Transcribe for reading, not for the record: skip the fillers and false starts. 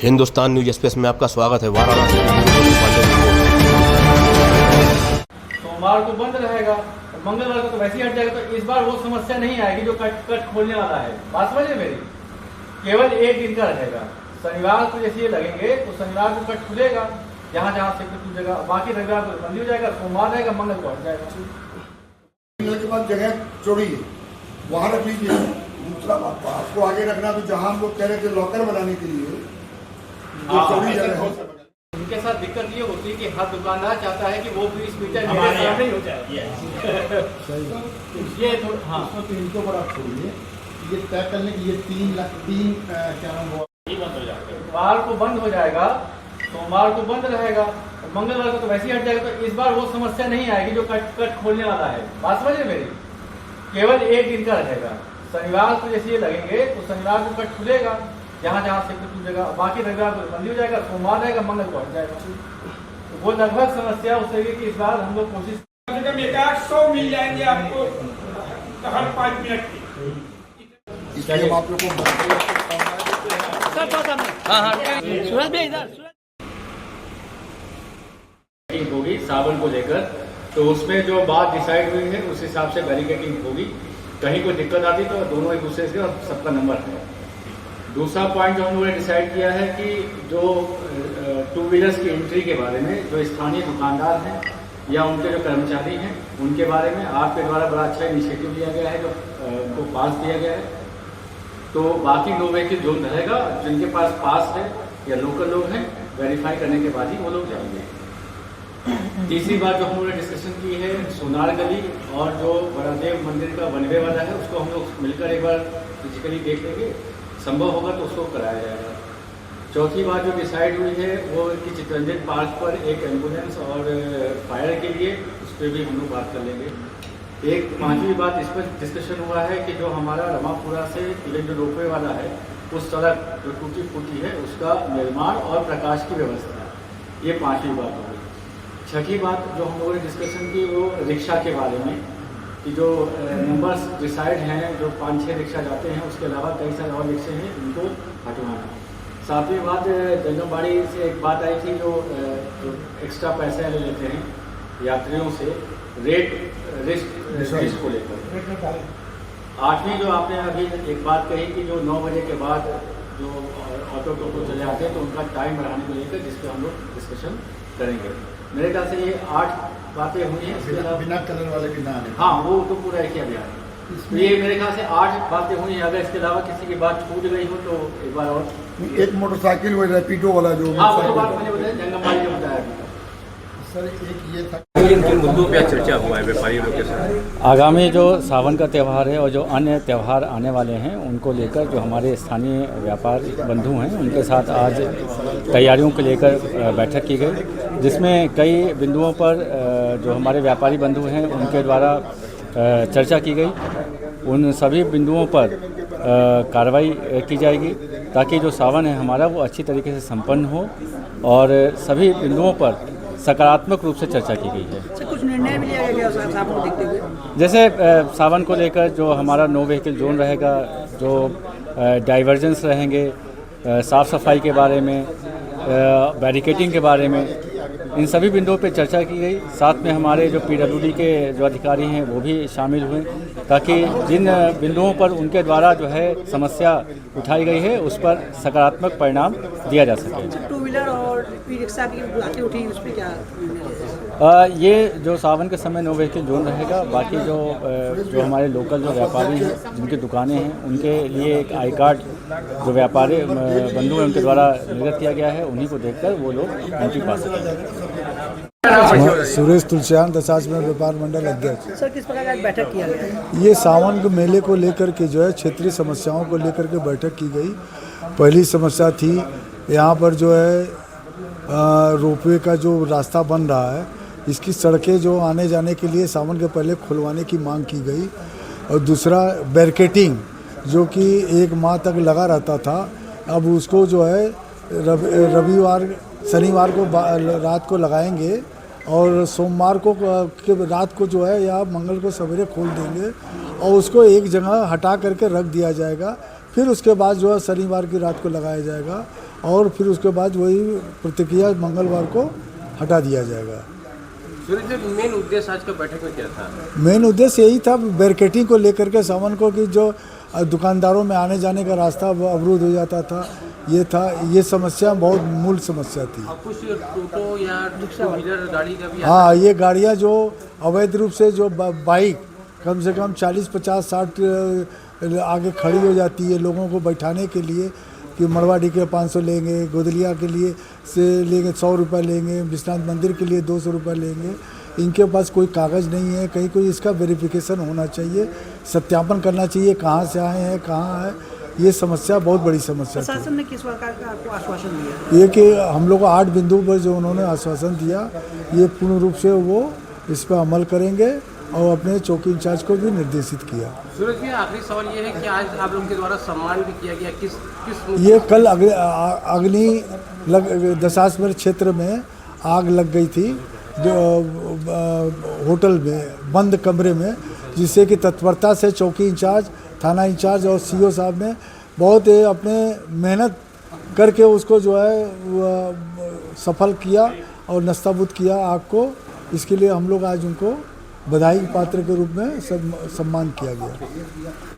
Hindustan news express में आपका स्वागत है। वाराणसी सोमवार को बंद रहेगा, मंगलवार को तो वैसे ही हट जाएगा। तो इस बार वो समस्या नहीं आएगी जो कट खोलने वाला है। बात समझे मेरी, केवल एक दिन का रहेगा। शनिवार को जैसे ये लगेंगे तो शनिवार को कट खुलेगा, जहाँ जहाँ से खुलेगा। बाकी रविवार को बंद हो जाएगा, सोमवार रहेगा, मंगल को हट जाएगा। के बाद जगह चौड़ी है, वहाँ रख लीजिए। दूसरा बात आपको आगे रखना, तो जहाँ हम लोग कह रहे थे लॉकर बनाने के लिए चौड़ी जगह है। उनके साथ दिक्कत ये होती है कि हर दुकानदार चाहता है कि वो 20 मीटर मेरे सामने ही हो जाए। ये हाँ, तो इनके ऊपर आप छोड़िए, ये तय कर लें कि ये 3 लाख क्या नाम हुआ, बंद हो जाएगा। सोमवार को बंद हो जाएगा, सोमवार को बंद रहेगा, मंगलवार को तो वैसे ही हट जाएगा। तो इस बार वो समस्या नहीं आएगी जो कट खोलने वाला है। बात समझे मेरी, केवल एक दिन का रहेगा। शनिवार को जैसे ये लगेंगे तो शनिवार को कट खुलेगा, जहाँ जहाँ से खुलेगा। बाकी रविवार को बंद हो जाएगा, सोमवार रहेगा, मंगल को हट जाएगा। तो वो लगभग समस्या उस तरीके की इस बार हम लोग कोशिश 100 मिल जाएंगे आपको हर 5 मिनट की। इसलिए हम आप लोग को होगी सावन को लेकर। तो उसमें जो बात डिसाइड हुई है उस हिसाब से बैरिकेडिंग होगी। कहीं कोई दिक्कत आती तो दोनों एक दूसरे से और सबका नंबर है। दूसरा पॉइंट जो हम लोगों ने डिसाइड किया है कि जो 2 व्हीलर्स की एंट्री के बारे में जो स्थानीय दुकानदार हैं या उनके जो कर्मचारी हैं उनके बारे में आपके द्वारा बड़ा अच्छा इनिशिएटिव लिया गया है, जो उनको पास दिया गया है। तो बाकी 9 व्हीकल जोन रहेगा, जिनके पास पास है या लोकल लोग हैं वेरीफाई करने के बाद ही वो लोग जाएंगे। तीसरी बात जो हम लोगों ने डिस्कशन की है, सोनार गली और जो बड़ादेव मंदिर का वन वे वाला है उसको हम लोग मिलकर एक बार फिजिकली देख लेंगे, संभव होगा तो उसको कराया जाएगा। चौथी बात जो डिसाइड हुई है वो कि चितरंजन पार्क पर एक एम्बुलेंस और फायर के लिए उस पर भी हम लोग बात कर लेंगे। एक 5वीं बात इस पर डिस्कशन हुआ है कि जो हमारा रमापुरा से इवन जो रोपवे वाला है उस सड़क जो टूटी फूटी है उसका निर्माण और प्रकाश की व्यवस्था, ये 5वीं बात हो गई। छठी बात जो हम लोगों ने डिस्कशन की वो रिक्शा के बारे में, कि जो नंबर्स डिसाइड हैं, जो 5-6 रिक्शा जाते हैं, उसके अलावा कई सारे और रिक्शे हैं उनको हटवाना। 7वीं बात जंगमबाड़ी से एक बात आई थी, जो एक्स्ट्रा पैसे ले लेते हैं यात्रियों से रिस्क को लेकर। 8वीं जो आपने अभी एक बात कही कि जो 9 बजे के बाद जो ऑटो टोटो चले आते हैं तो उनका टाइम बढ़ाने को लेकर जिस पर हम लोग डिस्कशन करेंगे। मेरे ख्याल से ये 8 बातें हुई हैं। बिना कलर वाले भी ना आने, हाँ वो तो पूरा एक ही अभियान है। तो ये मेरे ख्याल से 8 बातें हुई हैं। अगर इसके अलावा किसी की बात छूट गई हो तो एक बार और। एक मोटरसाइकिल वो रैपिडो वाला जो हाँ वो तो बात मैंने बताया, जंगमबाड़ी जो बताया अभी। सर एक ये था, किन मुद्दों पर चर्चा हुआ है व्यापारियों के साथ? आगामी जो सावन का त्यौहार है और जो अन्य त्यौहार आने वाले हैं उनको लेकर जो हमारे स्थानीय व्यापार बंधु हैं उनके साथ आज तैयारियों को लेकर बैठक की गई, जिसमें कई बिंदुओं पर जो हमारे व्यापारी बंधु हैं उनके द्वारा चर्चा की गई। उन सभी बिंदुओं पर कार्रवाई की जाएगी ताकि जो सावन है हमारा वो अच्छी तरीके से संपन्न हो, और सभी बिंदुओं पर सकारात्मक रूप से चर्चा की गई है। कुछ निर्णय भी लिया गया सावन को देखते हुए, जैसे सावन को लेकर जो हमारा 9 व्हीकल जोन रहेगा, जो डाइवर्जेंस रहेंगे, साफ़ सफाई के बारे में, बैरिकेडिंग के बारे में, इन सभी बिंदुओं पे चर्चा की गई। साथ में हमारे जो PWD के जो अधिकारी हैं वो भी शामिल हुए, ताकि जिन बिंदुओं पर उनके द्वारा जो है समस्या उठाई गई है उस पर सकारात्मक परिणाम दिया जा सके। 2 व्हीलर और रिक्शा की बातें उठी, उस पर क्या? ये जो सावन के समय 9 व्हीकल जोन रहेगा। बाकी जो हमारे लोकल जो व्यापारी हैं जिनकी दुकानें हैं उनके लिए एक आई कार्ड जो व्यापारी बंधु हैं उनके द्वारा निर्गत किया गया है, उन्हीं को देखकर वो लोग एंट्री पा सकते हैं। सुरेश तुलसियान, दशाच में व्यापार मंडल अध्यक्ष। सर किस प्रकार की बैठक किया गया? ये सावन के मेले को लेकर के जो है क्षेत्रीय समस्याओं को लेकर के बैठक की गई। पहली समस्या थी यहाँ पर जो है रोपवे का जो रास्ता बन रहा है, इसकी सड़कें जो आने जाने के लिए सावन के पहले खुलवाने की मांग की गई। और दूसरा बैरिकेडिंग जो कि 1 माह तक लगा रहता था, अब उसको जो है शनिवार को रात को लगाएंगे और सोमवार को के रात को जो है या मंगल को सवेरे खोल देंगे और उसको एक जगह हटा करके रख दिया जाएगा। फिर उसके बाद जो है शनिवार की रात को लगाया जाएगा और फिर उसके बाद वही प्रतिक्रिया मंगलवार को हटा दिया जाएगा। सूरज जी, मेन उद्देश्य आज का बैठक में क्या था? मेन उद्देश्य यही था बैरिकेटिंग को लेकर के सामान को, कि जो दुकानदारों में आने जाने का रास्ता अवरुद्ध हो जाता था, ये था, ये समस्या बहुत मूल समस्या थी। कुछ टोटो या टू व्हीलर गाड़ी का भी हाँ, ये गाड़ियाँ जो अवैध रूप से जो बाइक कम से कम 40, 50, 60 आगे खड़ी हो जाती है लोगों को बैठाने के लिए, कि मरवाड़ी के 500 लेंगे, गोदलिया के लिए से लेंगे 100 रुपये लेंगे, विश्वनाथ मंदिर के लिए 200 रुपये लेंगे। इनके पास कोई कागज़ नहीं है, कहीं कोई इसका वेरिफिकेशन होना चाहिए, सत्यापन करना चाहिए कहाँ से आए हैं, कहाँ है। ये समस्या बहुत बड़ी समस्या थी। प्रशासन ने किस प्रकार का आपको आश्वासन दिया? ये कि हम लोग को 8 बिंदु पर जो उन्होंने आश्वासन दिया, ये पूर्ण रूप से वो इस पर अमल करेंगे और अपने चौकी इंचार्ज को भी निर्देशित किया। सूरज जी, आखिरी सवाल ये है कि आज आप लोगों के द्वारा सम्मान भी किया गया, किस ये कल अग्नि दशाश्वमेध क्षेत्र में आग लग गई थी, जो होटल में बंद कमरे में, जिससे कि तत्परता से चौकी इंचार्ज, थाना इंचार्ज और सीओ साहब ने बहुत अपने मेहनत करके उसको जो है सफल किया और नस्ताबूद किया आग को। इसके लिए हम लोग आज उनको बधाई पात्र के रूप में सम्मान किया गया।